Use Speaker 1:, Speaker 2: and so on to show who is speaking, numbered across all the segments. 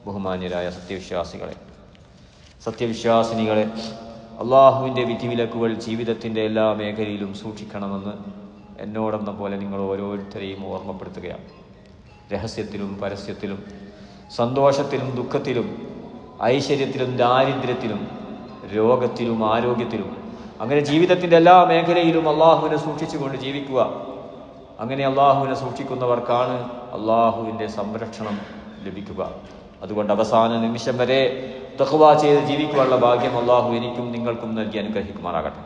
Speaker 1: ബഹുമാന്യരായ സത്യവിശ്വാസിനികളെ, അള്ളാഹുവിൻ്റെ വിധിവിലക്കുകൾ ജീവിതത്തിൻ്റെ എല്ലാ മേഖലയിലും സൂക്ഷിക്കണമെന്ന് എന്നോടെന്ന പോലെ നിങ്ങൾ ഓരോരുത്തരെയും ഓർമ്മപ്പെടുത്തുകയാണ്. രഹസ്യത്തിലും പരസ്യത്തിലും, സന്തോഷത്തിലും ദുഃഖത്തിലും, ഐശ്വര്യത്തിലും ദാരിദ്ര്യത്തിലും, രോഗത്തിലും ആരോഗ്യത്തിലും, അങ്ങനെ ജീവിതത്തിൻ്റെ എല്ലാ മേഖലയിലും അള്ളാഹുവിനെ സൂക്ഷിച്ചുകൊണ്ട് ജീവിക്കുക. അങ്ങനെ അള്ളാഹുവിനെ സൂക്ഷിക്കുന്നവർക്കാണ് അള്ളാഹുവിൻ്റെ സംരക്ഷണം ലഭിക്കുക. അതുകൊണ്ട് അവസാന നിമിഷം വരെ തഖ്വ ചെയ്ത് ജീവിക്കുവാനുള്ള ഭാഗ്യം അള്ളാഹു എനിക്കും നിങ്ങൾക്കും നൽകി അനുഗ്രഹിക്കുമാറാകട്ടെ.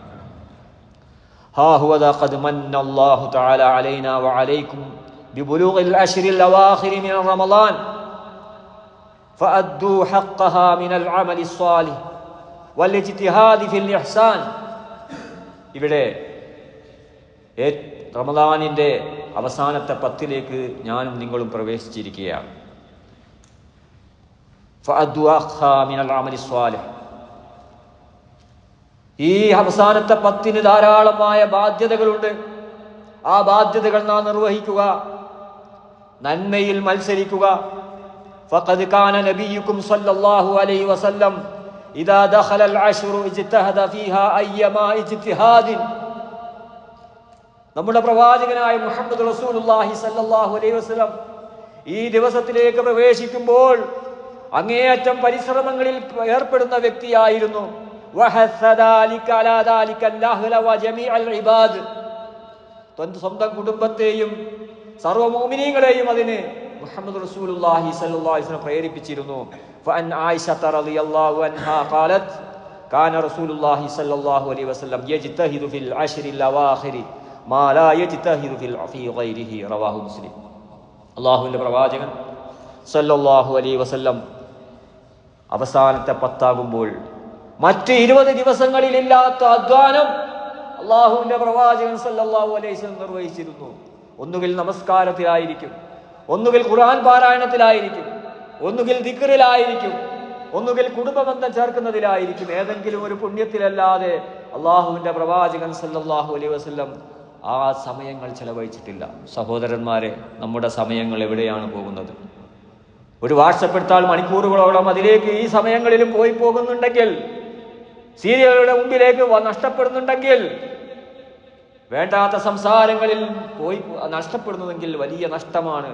Speaker 1: ഹാ ഹുവ ഖദ് മന്ന അല്ലാഹു തആല അലൈനാ വഅലൈക്കും ബിബുലൂഗിൽ അശ്റിൽ അവാഖിരി മിൻ റമളാൻ ഫഅദ്ദൂ ഹഖ്ഖഹാ മിനൽ അമലി സ്വാലിഹ് വൽ ഇജ്തിഹാദി ഫിൽ ഇഹ്സാൻ. ഇവിടെ റമളാനിൻ്റെ അവസാനത്തെ 10ലേക്ക് ഞാനും നിങ്ങളും പ്രവേശിച്ചിരിക്കുകയാണ്. ഫഅദ്ദൂ ഹഖ്ഖഹാ മിനൽ അമലി സ്വാലിഹ്. ഈ അവസാനത്തെ 10ന് ധാരാളമായ ബാധ്യതകളുണ്ട്. ആ ബാധ്യതകൾ നാം നിർവഹിക്കുക, നന്മയിൽ മത്സരിക്കുക. ഫഖദ് കാന നബിയുക്കും സല്ലല്ലാഹു അലൈഹി വസല്ലം ഇദാ ദഖലൽ അശ്റു ഇജ്തഹദ ഫീഹാ അയ്യമാ ഇജ്തിഹാദിൻ. നമ്മുടെ പ്രവാചകനായ മുഹമ്മദ് റസൂലുള്ളാഹി സല്ലല്ലാഹു അലൈഹി വസല്ലം ഈ ദിവസത്തിലേക്ക് പ്രവേശിക്കുമ്പോൾ അങ്ങേയറ്റം പരിശ്രമങ്ങളിൽ ഏർപ്പെടുന്ന വ്യക്തിയായിരുന്നു. സ്വന്തം കുടുംബത്തെയും സർവ്വ മുഅ്മിനീങ്ങളെയും അതിന് മുഹമ്മദ് റസൂലുള്ളാഹി സ്വല്ലല്ലാഹു അലൈഹി വസല്ലം പ്രേരിപ്പിച്ചിരുന്നു. ഫഅൻ ആയിഷത റളിയല്ലാഹു അൻഹാ ഖാലത് കാന റസൂലുള്ളാഹി സ്വല്ലല്ലാഹു അലൈഹി വസല്ലം യജ്തഹിദു ഫിൽ അശ്റിൽ അവാഖിരി മാ ലാ യജ്തഹിദു ഫീ ഗൈരിഹി. റവാഹു മുസ്ലിം. അല്ലാഹുവിന്റെ പ്രവാചകൻ സ്വല്ലല്ലാഹു അലൈഹി വസല്ലം അവസാനത്തെ 10 മറ്റ് 20 ദിവസങ്ങളിലില്ലാത്ത അധ്വാനം അള്ളാഹുവിന്റെ പ്രവാചകൻ സല്ലല്ലാഹു അലൈഹി വസല്ലം നിർവഹിച്ചിരുന്നു. ഒന്നുകിൽ നമസ്കാരത്തിലായിരിക്കും, ഒന്നുകിൽ ഖുർആൻ പാരായണത്തിലായിരിക്കും, ഒന്നുകിൽ ദിക്റിലായിരിക്കും, ഒന്നുകിൽ കുടുംബബന്ധം ചേർക്കുന്നതിലായിരിക്കും. ഏതെങ്കിലും ഒരു പുണ്യത്തിലല്ലാതെ അള്ളാഹുവിന്റെ പ്രവാചകൻ സല്ലല്ലാഹു അലൈഹി വസല്ലം ആ സമയങ്ങൾ ചെലവഴിച്ചിട്ടില്ല. സഹോദരന്മാരെ, നമ്മുടെ സമയങ്ങൾ എവിടെയാണ് പോകുന്നത്? ഒരു വാട്സപ്പ് എടുത്താൽ മണിക്കൂറുകളോളം അതിലേക്ക് ഈ സമയങ്ങളിലും പോയി പോകുന്നുണ്ടെങ്കിൽ, സീരിയലുകളുടെ മുമ്പിലേക്ക് നഷ്ടപ്പെടുന്നുണ്ടെങ്കിൽ, വേണ്ടാത്ത സംസാരങ്ങളിൽ പോയി നഷ്ടപ്പെടുന്നതെങ്കിൽ വലിയ നഷ്ടമാണ്.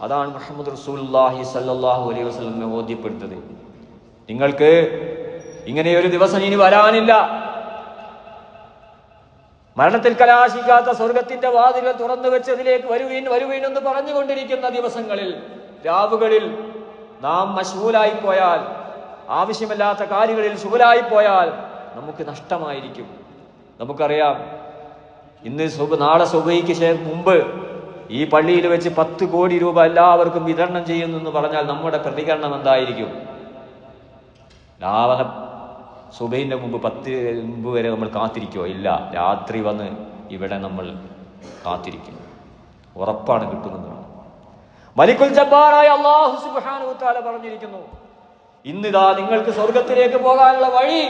Speaker 1: അതാണ് മുഹമ്മദ് റസൂലുള്ളാഹി സ്വല്ലല്ലാഹു അലൈഹി വസല്ലം ബോധ്യപ്പെടുത്തത്. നിങ്ങൾക്ക് ഇങ്ങനെയൊരു ദിവസം ഇനി വരാനില്ല. മരണത്തിൽ കലാശിക്കാത്ത സ്വർഗത്തിന്റെ വാതിലുകൾ തുറന്നു വെച്ചതിലേക്ക് വരുവീൻ വരുവീൻ എന്ന് പറഞ്ഞുകൊണ്ടിരിക്കുന്ന ദിവസങ്ങളിൽ, രാവുകളിൽ നാം മശ്ഗൂലായി പോയാൽ, ആവശ്യമില്ലാത്ത കാര്യങ്ങളിൽ ശുഗലായി പോയാൽ നമുക്ക് നഷ്ടമായിരിക്കും. നമുക്കറിയാം, നാളെ സുബഹിക്ക് മുമ്പ് ഈ പള്ളിയിൽ വെച്ച് 10 കോടി രൂപ എല്ലാവർക്കും വിതരണം ചെയ്യുന്നു എന്ന് പറഞ്ഞാൽ നമ്മുടെ പ്രതികരണം എന്തായിരിക്കും? രാവിലെ സുബഹിന്റെ മുമ്പ് 10 മുമ്പ് വരെ നമ്മൾ കാത്തിരിക്കുമോ? ഇല്ല. രാത്രി വന്ന് ഇവിടെ നമ്മൾ കാത്തിരിക്കും. ഉറപ്പാണ് കിട്ടുമെന്നാണ് മലിക്കുൽ ജബ്ബാറായ അല്ലാഹു സുബ്ഹാനഹു വ തആല പറഞ്ഞിരിക്കുന്നു. ഇന്നിതാ നിങ്ങൾക്ക് സ്വർഗത്തിലേക്ക് പോകാനുള്ള വഴി,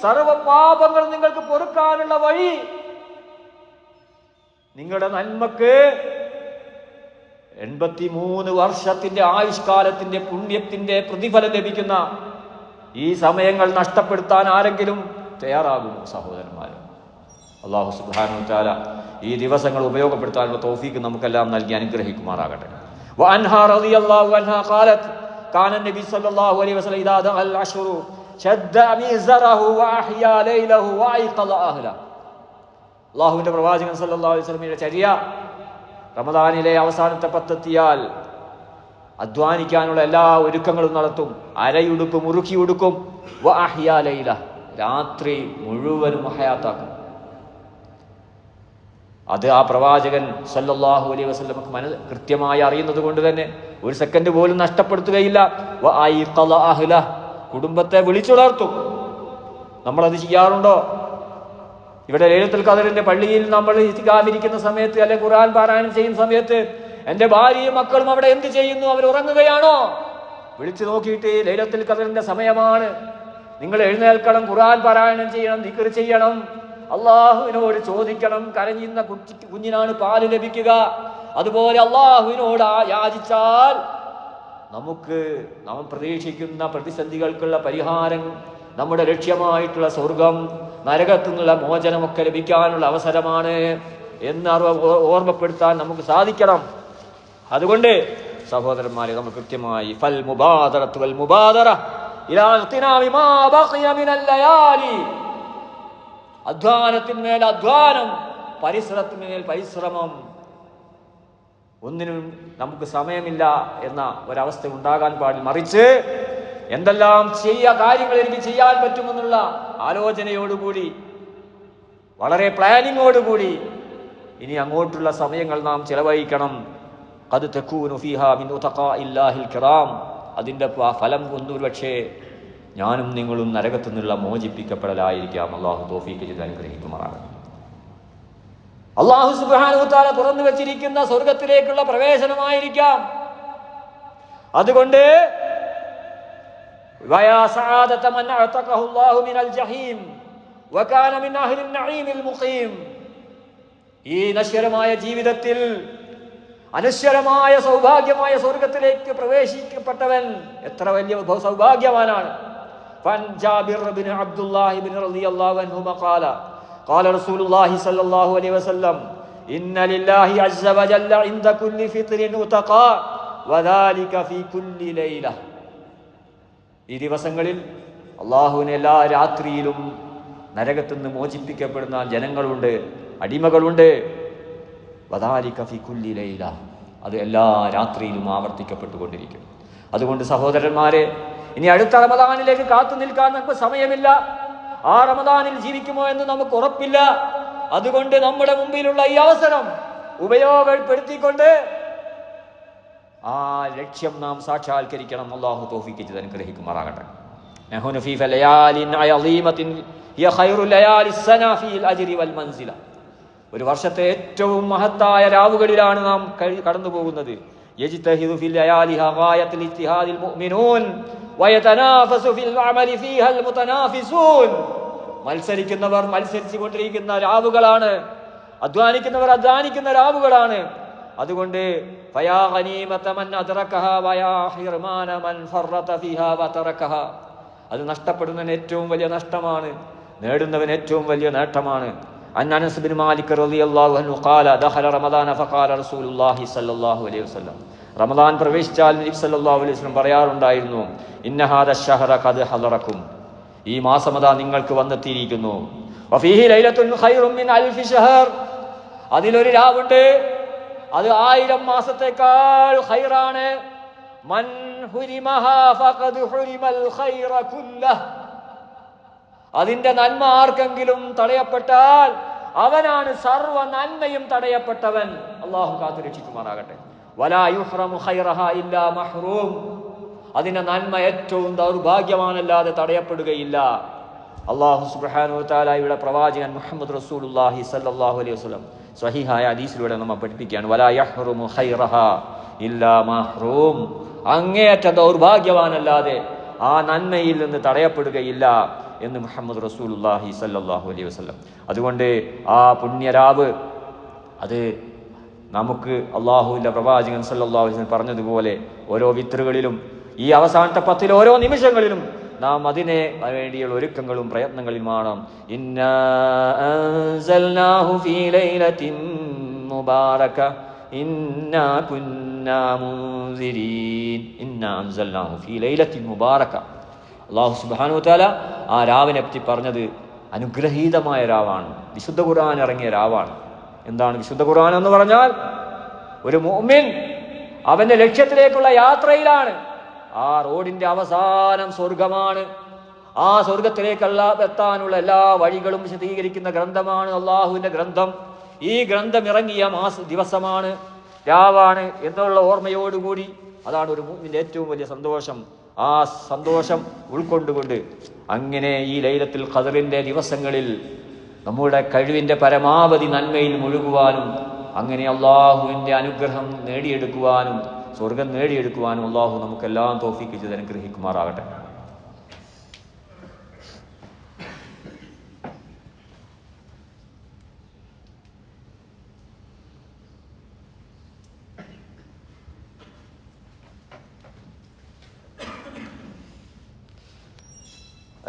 Speaker 1: സർവ്വ പാപങ്ങൾ നിങ്ങൾക്ക് പൊറുക്കാനുള്ള വഴി, നിങ്ങളുടെ നന്മക്ക് 83 വർഷത്തിന്റെ ആയുഷ്കാലത്തിന്റെ പുണ്യത്തിന്റെ പ്രതിഫലം ലഭിക്കുന്ന ഈ സമയങ്ങൾ നഷ്ടപ്പെടുത്താൻ ആരെങ്കിലും തയ്യാറാകുമോ? സഹോദരന്മാരെ, അല്ലാഹു സുബ്ഹാനഹു വ തആല ഈ ദിവസങ്ങൾ ഉപയോഗപ്പെടുത്താനുള്ള തൗഫീഖ് നമുക്കെല്ലാം നൽകി അനുഗ്രഹിക്കുമാറാകട്ടെ. വഅൻഹാ റളിയല്ലാഹു അൻഹാ ഖാലത് കാന നബി സല്ലല്ലാഹു അലൈഹി വസല്ലം ഇദാ ദഖൽ അശ്റു ശദ്ദ മിസ്റഹു വഅഹ്യാ ലൈലഹു വഅയ്ഖദ അഹ്ല. അല്ലാഹുവിന്റെ പ്രവാചകൻ സല്ലല്ലാഹു അലൈഹി വസല്ലമയുടെ ചര്യ, റമദാനിലെ അവസാനത്തെ 10 എത്തിയാൽ അധ്വാനിക്കാനുള്ള എല്ലാ ഒരുക്കങ്ങളും നടത്തും. അരയുടുപ്പ് മുറുക്കി ഉടുക്കും. വഅഹ്യാ ലൈല, രാത്രി മുഴുവനും ഹയാത്താക്കും. അത് ആ പ്രവാചകൻ സല്ലല്ലാഹു അലൈഹി വസല്ലമക്ക് കൃത്യമായി അറിയുന്നത് കൊണ്ട് തന്നെ ഒരു സെക്കൻഡ് പോലും നഷ്ടപ്പെടുത്തുകയില്ല. വഅയ്ഖദ അഹ്ല, കുടുംബത്തെ വിളിച്ചുണർത്തും. നമ്മളത് ചെയ്യാറുണ്ടോ? ഇവിടെ ലൈലത്തുൽ ഖദറിന്റെ പള്ളിയിൽ നമ്മൾ ഇത്തികാഫിരിക്കുന്ന സമയത്ത്, അല്ലെങ്കിൽ ഖുർആൻ പാരായണം ചെയ്യുന്ന സമയത്ത് എൻ്റെ ഭാര്യയും മക്കളും അവിടെ എന്ത് ചെയ്യുന്നു? അവർ ഉറങ്ങുകയാണോ? വിളിച്ചു നോക്കിയിട്ട് ലൈലത്തുൽ ഖദറിന്റെ സമയമാണ്, നിങ്ങൾ എഴുന്നേൽക്കണം, ഖുർആൻ പാരായണം ചെയ്യണം, ദിക്ർ ചെയ്യണം, അള്ളാഹുവിനോട് ചോദിക്കണം. കരഞ്ഞിരുന്ന കുഞ്ഞിനാണ് പാല് ലഭിക്കുക. അതുപോലെ അള്ളാഹുവിനോട് യാചിച്ചാൽ നമുക്ക് നാം പ്രതീക്ഷിക്കുന്ന പ്രതിസന്ധികൾക്കുള്ള പരിഹാരം, നമ്മുടെ ലക്ഷ്യമായിട്ടുള്ള സ്വർഗം, നരകത്തു നിന്നുള്ള മോചനമൊക്കെ ലഭിക്കാനുള്ള അവസരമാണ് എന്ന് ഓർമ്മപ്പെടുത്താൻ നമുക്ക് സാധിക്കണം. അതുകൊണ്ട് സഹോദരന്മാരെ, നമ്മൾ കൃത്യമായി ഫൽ മുബാദറത്തു വൽ മുബാദറ ഇലാ ഇഗ്തിനാമി മാ ബഖിയ മിനൽ ലയാലി, അധ്വാനത്തിന്മേൽ അധ്വാനം, പരിശ്രമത്തിന്മേൽ പരിശ്രമം. ഒന്നിനും നമുക്ക് സമയമില്ല എന്ന ഒരവസ്ഥ ഉണ്ടാകാൻ പാടില്ല. മറിച്ച് എന്തെല്ലാം കാര്യങ്ങൾ എനിക്ക് ചെയ്യാൻ പറ്റുമെന്നുള്ള ആലോചനയോടുകൂടി, വളരെ പ്ലാനിങ്ങോടുകൂടി ഇനി അങ്ങോട്ടുള്ള സമയങ്ങൾ നാം ചെലവഴിക്കണം. ഖദ് തകൂനു ഫീഹാ മിൻ ഉതഖാഇല്ലാഹിൽ കിറാം. അതിൻ്റെ ഫലം ഒന്നുപക്ഷേ ഞാനും നിങ്ങളും നരകത്തു നിന്നുള്ള മോചിപ്പിക്കപ്പെടലായിരിക്കാം. അള്ളാഹു തൗഫീഖ് ചെയ്ത് അനുഗ്രഹിക്കുമാറാകട്ടെ. അള്ളാഹു സുബ്ഹാനഹു വ തആല തുറന്നു വെച്ചിരിക്കുന്ന സ്വർഗത്തിലേക്കുള്ള പ്രവേശനമായിരിക്കാം. അതുകൊണ്ട് വയാ സആദത മൻ അഅതഖഹു അല്ലാഹു മിനൽ ജഹീം വകാന മിൻ അഹ്ലിൻ നഈമിൽ മുഖീം. ഈ നശ്വരമായ ജീവിതത്തിൽ അനശ്വരമായ സൗഭാഗ്യമായ സ്വർഗത്തിലേക്ക് പ്രവേശിക്കപ്പെട്ടവൻ എത്ര വലിയ സൗഭാഗ്യവാനാണ്. ഫൻ ജാബിർ ബിൻ അബ്ദുല്ലാഹി ബിൻ റളിയല്ലാഹു അൻഹുമ ഖാല ഖാല റസൂലുള്ളാഹി സ്വല്ലല്ലാഹു അലൈഹി വസല്ലം ഇന്ന ലില്ലാഹി അസ്സ വജല്ല ഇൻദ കുല്ലി ഫിത്രിൻ ഉതഖാ വദാലിക ഫീ കുല്ലി ലൈല. ഈ ദിവസങ്ങളിൽ അല്ലാഹുവിനെ എല്ലാ രാത്രിയിലും നരകത്തിൽ നിന്ന് മോചിപ്പിക്കപ്പെടുന്ന ജനങ്ങളുണ്ട്, അടിമകളുണ്ട്. വദാലിക ഫീ കുല്ലി ലൈല, അത് എല്ലാ രാത്രിയിലും ആവർത്തിക്കപ്പെട്ടുകൊണ്ടിരിക്കും. അതുകൊണ്ട് സഹോദരന്മാരെ, ഇനി അടുത്ത റമദാനിലേക്ക് കാത്തു നിൽക്കാൻ നമുക്ക് സമയമില്ല. ആ റമദാനിൽ ജീവിക്കുമോ എന്ന് നമുക്ക് ഉറപ്പില്ല. അതുകൊണ്ട് നമ്മുടെ മുമ്പിലുള്ള ഈ അവസരം ഉപയോഗപ്പെടുത്തിക്കൊണ്ട് ആ ലക്ഷ്യം നാം സാക്ഷാത്കരിക്കണം. അല്ലാഹു തൗഫീഖ് ചെയ്ത് അനുഗ്രഹിക്കുമാറാകട്ടെ. നഹ്നു ഫീ ലയാലിൻ അളീമത്തിൻ ഹിയ ഖൈറുൽ ലയാലിസ് സന ഫീൽ അജ്രി വൽ മൻസില. ഒരു വർഷത്തെ ഏറ്റവും മഹത്തായ രാവുകളിലാണ് നാം കടന്നു പോകുന്നത്. യജ്തഹിദു ഫിൽ ലയാലിഹാ ഗായത്തുൽ ഇജ്തിഹാദിൽ മുഅ്മിനൂൻ വയതനാഫസു ഫിൽ അമലി ഫീഹാൽ മുതനാഫിസൂൻ. മത്സരിക്കുന്നവർ മത്സരിച്ചു കൊണ്ടിരിക്കുന്ന രാവുകളാണ്, അധ്വാനിക്കുന്നവർ അധ്വാനിക്കുന്ന രാവുകളാണ്. അതുകൊണ്ട് ഫയാ ഗനീമത മൻ അദ്റകഹാ വയാ ഹിർമാന മൻ ഫറത ഫീഹാ വതറകഹാ. അത് നഷ്ടപ്പെടുന്നവൻ ഏറ്റവും വലിയ നഷ്ടമാണ്, നേടുന്നവൻ ഏറ്റവും വലിയ നേട്ടമാണ്. عن أنس بن مالك رضي الله عنه قال دخل رمضان فقال رسول الله صلى الله عليه وسلم. റമദാൻ പ്രവേശിച്ചാൽ നബി സല്ലല്ലാഹു അലൈഹി വസല്ലം പറയാറുണ്ടായിരുന്നു, ഇന്ന ഹാദ ശഹറ ഖദ് ഹളറക്കും, ഈ മാസമതാ നിങ്ങൾക്ക് വന്നെത്തിയിരിക്കുന്നു. വഫീഹി ലൈലത്തുൻ ഖൈറും മിൻ അൽഫി ശഹർ, അതിലൊരു രാവുണ്ട്, അത് 1000 മാസത്തേക്കാൾ ഖൈറാണ്. മൻ ഹുരിമഹാ ഫഖദ് ഹുരിമൽ ഖൈറ കുല്ലഹ്, അതിന്റെ നന്മ ആർക്കെങ്കിലും തടയപ്പെട്ടാൽ അവനാണ് സർവ നന്മയും തടയപ്പെട്ടവൻ. അല്ലാഹു കാത്തു രക്ഷിക്കുമാറാകട്ടെ. വലാ യുഹ്റമു ഖൈറഹാ ഇല്ലാ മഹ്റൂം, അതിന്റെ നന്മ ഏറ്റവും ദൗർഭാഗ്യമാണല്ലാതെ തടയപ്പെടുകയില്ല. അല്ലാഹു സുബ്ഹാനഹു വ തആല ഇവിടെ പ്രവാചകൻ മുഹമ്മദ് റസൂലുള്ളാഹി സ്വല്ലല്ലാഹു അലൈഹി വസല്ലം സ്വഹീഹായ ഹദീസിലൂടെ നമ്മെ പഠിപ്പിക്കുകയാണ്, വലാ യഹ്റുമു ഖൈറഹാ ഇല്ലാ മഹ്റൂം, അങ്ങേയറ്റ ദൗർഭാഗ്യവാനല്ലാതെ ആ നന്മയിൽ നിന്ന് തടയപ്പെടുകയില്ല എന്ന് മുഹമ്മദ് റസൂലുള്ളാഹി സ്വല്ലല്ലാഹു അലൈഹി വസല്ലം. അതുകൊണ്ട് ആ പുണ്യരാവ് അത് നമുക്ക് അള്ളാഹുവിൻ്റെ പ്രവാചകൻ സല്ലല്ലാഹു അലൈഹി വസല്ലം പറഞ്ഞതുപോലെ ഓരോ വിത്രുകളിലും ഈ അവസാനത്തെ 10 ഓരോ നിമിഷങ്ങളിലും നാം അതിനെ വേണ്ടിയുള്ള ഒരുക്കങ്ങളും പ്രയത്നങ്ങളിലുമാണ്. ഇന്നാ അൻസൽനാഹു ഫീ ലൈലത്തിൻ മുബാറക ഇന്നാ കുന്നാ മുൻസിരീൻ. ഇന്നാ അൻസൽനാഹു ഫീ ലൈലത്തിൻ മുബാറക. അല്ലാഹു സുബ്ഹാനഹു വ തആല ആ രാവിനെ പറ്റി പറഞ്ഞത് അനുഗ്രഹീതമായ രാവാണ്, വിശുദ്ധ ഖുർആൻ ഇറങ്ങിയ രാവാണ്. എന്താണ് വിശുദ്ധ ഖുർആൻ എന്ന് പറഞ്ഞാൽ? ഒരു മുഅ്മിൻ അവന്റെ ലക്ഷ്യത്തിലേക്കുള്ള യാത്രയിലാണ്. ആ റോഡിന്റെ അവസാനം സ്വർഗമാണ്. ആ സ്വർഗത്തിലേക്കുള്ള എത്താനുള്ള എല്ലാ വഴികളും വിശദീകരിക്കുന്ന ഗ്രന്ഥമാണ് അള്ളാഹുവിന്റെ ഗ്രന്ഥം. ഈ ഗ്രന്ഥം ഇറങ്ങിയ ദിവസമാണ്, രാവാണ് എന്നുള്ള ഓർമ്മയോടുകൂടി, അതാണ് ഒരു മുഅ്മിന്റെ ഏറ്റവും വലിയ സന്തോഷം. ആ സന്തോഷം ഉൾക്കൊണ്ടുകൊണ്ട് അങ്ങനെ ഈ ലൈലത്തുൽ ഖദറിന്റെ ദിവസങ്ങളിൽ നമ്മുടെ കഴിവിന്റെ പരമാവധി നന്മയിൽ മുഴുകുവാനും അങ്ങനെ അള്ളാഹുവിന്റെ അനുഗ്രഹം നേടിയെടുക്കുവാനും സ്വർഗം നേടിയെടുക്കുവാനും അള്ളാഹു നമുക്കെല്ലാം തൗഫീഖ് ചെയ്ത് അനുഗ്രഹിക്കുമാറാകട്ടെ.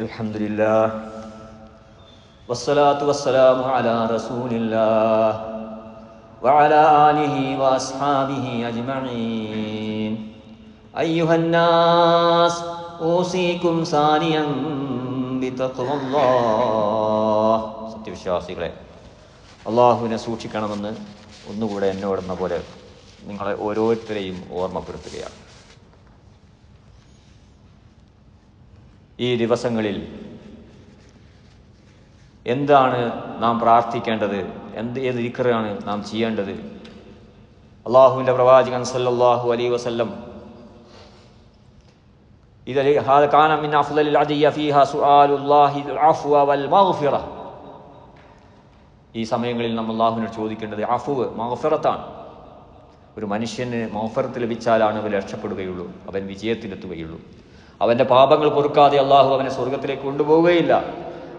Speaker 1: അൽഹംദുലില്ലാഹ് വസ്സലാത്തു വസ്സലാമു അലാ റസൂലില്ലാഹ് വഅലാ ആലിഹി വഅസ്ഹാബിഹി അജ്മഈൻ. അയ്യുഹന്നാസ് ഊസീകും സാനിയൻ ബിതഖ്വല്ലാഹ്. സത്യവിശ്വാസികളെ, അള്ളാഹുവിനെ സൂക്ഷിക്കണമെന്ന് ഒന്നുകൂടെ എന്നോടെന്ന പോലെ നിങ്ങളെ ഓരോരുത്തരെയും ഓർമ്മപ്പെടുത്തുകയാണ്. ഈ ദിവസങ്ങളിൽ എന്താണ് നാം പ്രാർത്ഥിക്കേണ്ടത്, ഏത് ദിക്റാണ് നാം ചെയ്യേണ്ടത്? അള്ളാഹുവിൻ്റെ പ്രവാചകൻ സല്ലല്ലാഹു അലൈഹി വസല്ലം കാന മിൻ അഫ്ളലിൽ അദിയ്യ ഫീഹാ സുആലുല്ലാഹിൽ അഫ്വ വൽ മഗ്ഫിറ. ഈ സമയങ്ങളിൽ നമ്മൾ അള്ളാഹുവിനോട് ചോദിക്കേണ്ടത് അഫ്വ്, മഗ്ഫിറത്താണ്. ഒരു മനുഷ്യന് മഗ്ഫിറത്ത് ലഭിച്ചാലാണ് അവൻ രക്ഷപ്പെടുകയുള്ളൂ, അവൻ വിജയത്തിലെത്തുകയുള്ളൂ. അവൻ്റെ പാപങ്ങൾ പൊറുക്കാതെ അള്ളാഹു അവനെ സ്വർഗത്തിലേക്ക് കൊണ്ടുപോവുകയില്ല.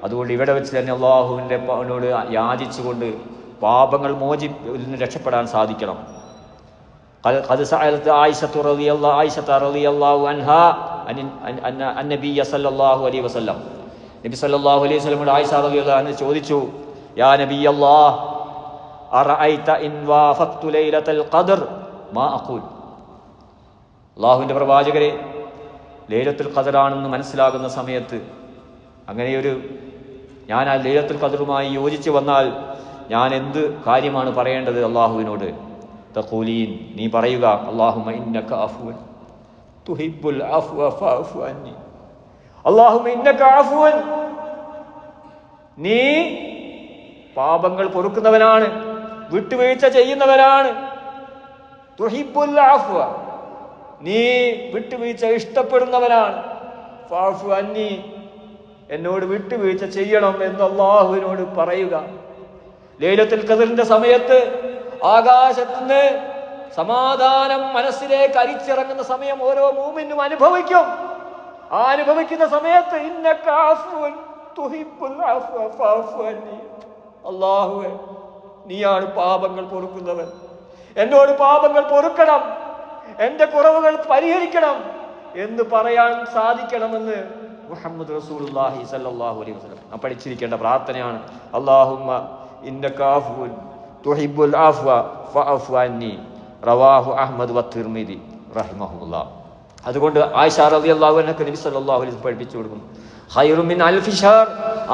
Speaker 1: അതുകൊണ്ട് ഇവിടെ വെച്ച് തന്നെ അള്ളാഹുവിനോട് യാചിച്ചുകൊണ്ട് പാപങ്ങൾ നിന്ന് രക്ഷപ്പെടാൻ സാധിക്കണം. ഖദ് സഅലത് ആയിഷത്തു റളിയല്ലാഹു അൻഹാ അന്നബിയ സല്ലല്ലാഹു അലൈഹി വസല്ലം. നബി സല്ലല്ലാഹു അലൈഹി വസല്ലമയോട് ആയിഷ റളിയല്ലാഹു അൻഹ ചോദിച്ചു, യാ നബിയല്ലാഹ് അറഅയ്ത ഇൻ വാഫഖ്തു ലൈലത്തുൽ ഖദ്ർ മാ അഖൂൽ. അല്ലാഹുവിൻ്റെ പ്രവാചകരെ, ലൈലത്തുൽ ഖദ്റാണെന്ന് മനസ്സിലാകുന്ന സമയത്ത് ഞാൻ ആ ലൈലത്തുൽ ഖദ്റുമായി യോജിച്ച് വന്നാൽ ഞാൻ എന്ത് കാര്യമാണ് പറയേണ്ടത് അള്ളാഹുവിനോട്? തഖൂലീൻ, നീ പറയുക, അല്ലാഹുമ്മ ഇന്നക അഫ്വൻ തുഹിബ്ബുൽ അഫ്വ ഫഅഫു അന്നി. അല്ലാഹുമ്മ ഇന്നക അഫ്വൻ, നീ പാപങ്ങൾ പൊറുക്കുന്നവനാണ്, വിട്ടുവീഴ്ച ചെയ്യുന്നവനാണ്. തുഹിബ്ബുൽ അഫ്വ, നീ വിട്ടുവീഴ്ച ഇഷ്ടപ്പെടുന്നവനാണ്. ഫഅഫു അന്നി, എന്നോട് വിട്ടുവീഴ്ച ചെയ്യണം എന്ന് അള്ളാഹുവിനോട് പറയുക. ലൈലത്തുൽ ഖദ്റിന്റെ സമയത്ത് ആകാശത്തുനിന്ന് സമാധാനം മനസ്സിലേക്ക് അരിച്ചിറങ്ങുന്ന സമയം ഓരോ മൂമിനും അനുഭവിക്കും. ആ അനുഭവിക്കുന്ന സമയത്ത് ഇന്നക അഫ്വൻ തുഹിബ്ബുൽ അഫ്വ ഫഅഫു അന്നി, അല്ലാഹുവേ, നീയാണ് പാപങ്ങൾ പൊറുക്കുന്നവൻ, എന്നോട് പാപങ്ങൾ പൊറുക്കണം, എന്റെ കുറവുകൾ പരിഹരിക്കണം എന്ന് പറയാൻ സാധിക്കണമെന്ന് മുഹമ്മദ് റസൂലുള്ളാഹി സ്വല്ലല്ലാഹു അലൈഹി വസല്ലം നാം പഠിച്ചിരിക്കേണ്ട പ്രാർത്ഥനയാണ്. അല്ലാഹുമ്മ ഇന്നക അഫ്വുൻ തുഹിബ്ബുൽ അഫ്വ ഫഅഫു അന്നി. റവാഹു അഹ്മദ് വത്തിർമിദി റഹിമഹുല്ലാഹ്. അതുകൊണ്ട് ആയിഷ റളിയല്ലാഹു അൻഹ നബി സല്ലല്ലാഹു അലൈഹി വസല്ലം പഠിപ്പിച്ചു കൊടുക്കുന്നു, ഖൈറു മിൻ അൽഫി ഷഹർ,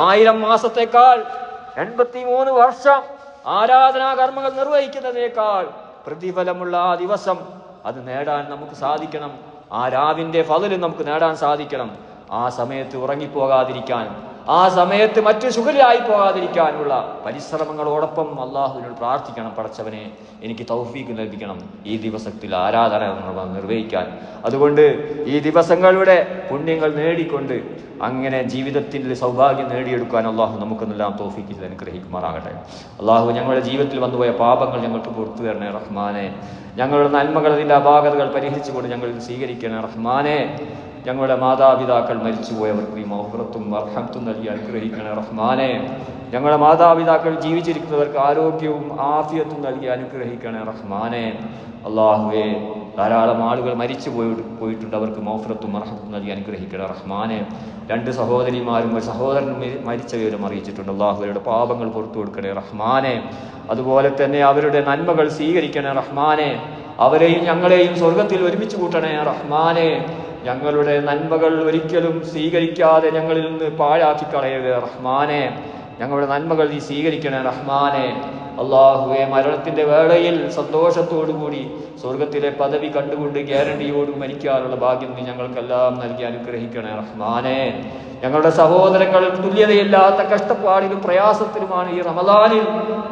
Speaker 1: 1000 മാസത്തേക്കാൾ 83 വർഷം ആരാധനാ കർമ്മങ്ങൾ നിർവഹിക്കുന്നതിനേക്കാൾ പ്രതിഫലമുള്ള ആ ദിവസം അത് നേടാൻ നമുക്ക് സാധിക്കണം. ആ രാവിന്റെ ഫളല് നമുക്ക് നേടാൻ സാധിക്കണം. ആ സമയത്ത് ഉറങ്ങിപ്പോകാതിരിക്കാൻ, ആ സമയത്ത് മറ്റു ശുഗലായി പോകാതിരിക്കാനുള്ള പരിശ്രമങ്ങളോടൊപ്പം അള്ളാഹുവിനോട് പ്രാർത്ഥിക്കണം, പടച്ചവനെ എനിക്ക് തൗഫീഖ് നൽകിക്കണം ഈ ദിവസത്തിൽ ആരാധന നിർവഹിക്കാൻ. അതുകൊണ്ട് ഈ ദിവസങ്ങളുടെ പുണ്യങ്ങൾ നേടിക്കൊണ്ട് അങ്ങനെ ജീവിതത്തിൽ സൗഭാഗ്യം നേടിയെടുക്കാൻ അള്ളാഹു നമുക്കെന്നെല്ലാം തൗഫീഖ് അനുഗ്രഹിക്കുമാറാകട്ടെ. അള്ളാഹു ഞങ്ങളുടെ ജീവിതത്തിൽ വന്നുപോയ പാപങ്ങൾ ഞങ്ങൾക്ക് പുറത്തു തരണേ റഹ്മാനെ. ഞങ്ങളുടെ നന്മകൾ, അതിൻ്റെ അപാകതകൾ പരിഹരിച്ചുകൊണ്ട് ഞങ്ങൾ സ്വീകരിക്കണേ റഹ്മാനെ. ഞങ്ങളുടെ മാതാപിതാക്കൾ മരിച്ചുപോയവർക്ക് ഈ മഗ്ഫിറത്തും മർഹമത്തും നൽകി അനുഗ്രഹിക്കണേ റഹ്മാനെ. ഞങ്ങളുടെ മാതാപിതാക്കൾ ജീവിച്ചിരിക്കുന്നവർക്ക് ആരോഗ്യവും ആഫിയത്തും നൽകി അനുഗ്രഹിക്കണേ റഹ്മാനെ. അള്ളാഹുവേ, ധാരാളം ആളുകൾ മരിച്ചു പോയിട്ടുണ്ട്, അവർക്ക് മഗ്ഫിറത്തും മർഹമത്തും നൽകി അനുഗ്രഹിക്കണേ റഹ്മാനെ. 2 സഹോദരിമാരും ഒരു സഹോദരനും മരിച്ച വിവരം അറിയിച്ചിട്ടുണ്ട്. അള്ളാഹുവരുടെ പാപങ്ങൾ പുറത്തു കൊടുക്കണേ റഹ്മാനെ. അതുപോലെ തന്നെ അവരുടെ നന്മകൾ സ്വീകരിക്കണേ റഹ്മാനെ. അവരെയും ഞങ്ങളെയും സ്വർഗത്തിൽ ഒരുമിച്ച് കൂട്ടണേ റഹ്മാനെ. ഞങ്ങളുടെ നന്മകൾ ഒരിക്കലും സ്വീകരിക്കാതെ ഞങ്ങളിൽ നിന്ന് പാഴാക്കി കളയരുത് റഹ്മാനെ. ഞങ്ങളുടെ നന്മകൾ നീ സ്വീകരിക്കണേ റഹ്മാനെ. അള്ളാഹുവെ, മരണത്തിന്റെ വേളയിൽ സന്തോഷത്തോടുകൂടി സ്വർഗത്തിലെ പദവി കണ്ടുകൊണ്ട് ഗ്യാരണ്ടിയോട് മരിക്കാനുള്ള ഭാഗ്യം നീ ഞങ്ങൾക്കെല്ലാം നൽകി അനുഗ്രഹിക്കണേ റഹ്മാനെ. ഞങ്ങളുടെ സഹോദരങ്ങൾ തുല്യതയില്ലാത്ത കഷ്ടപ്പാടിലും പ്രയാസത്തിലുമാണ് ഈ റമദാനിൽ.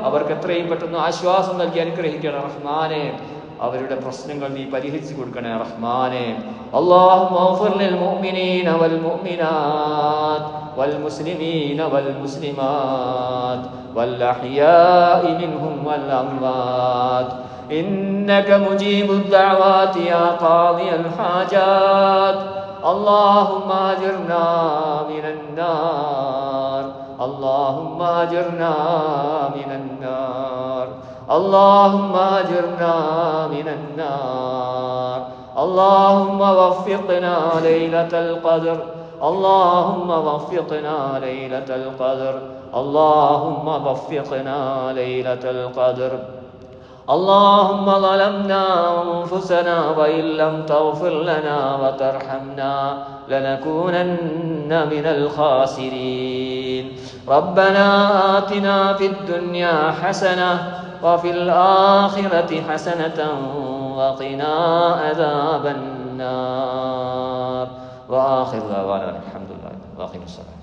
Speaker 1: അവർക്ക് എത്രയും പെട്ടെന്ന് ആശ്വാസം നൽകി അനുഗ്രഹിക്കണേ റഹ്മാനെ. അവരുടെ പ്രശ്നങ്ങൾ നീ പരിഹരിച്ചു കൊടുക്കണേ റഹ്മാനെ. അല്ലാഹുമ്മ ഗ്ഫിർ ലിൽ മുഅ്മിനീന വൽ മുഅ്മിനാത്ത് വൽ മുസ്ലിമീന വൽ മുസ്ലിമാത്ത് വൽ അഹ്യാഇ മിൻഹും വൽ അംവാത്ത് ഇന്നക മുജീബുദ് ദഅവാതി യാ ഖാദിയൽ ഹാജാത്ത്. അല്ലാഹുമ്മ അജിർനാ മിനൻ നാർ, അല്ലാഹുമ്മ അജിർനാ മിനൻ നാർ, اللهم أجرنا من النار. اللهم وفقنا ليلة القدر. اللهم وفقنا ليلة القدر، اللهم وفقنا ليلة القدر. اللهم ظلمنا أنفسنا وإن لم تغفر لنا وترحمنا لنكونن من الخاسرين. ربنا آتنا في الدنيا حسنة وفي الآخرة حسنة وقنا عذاب النار. وآخر دعوانا الحمد لله. وآخر الصلاة.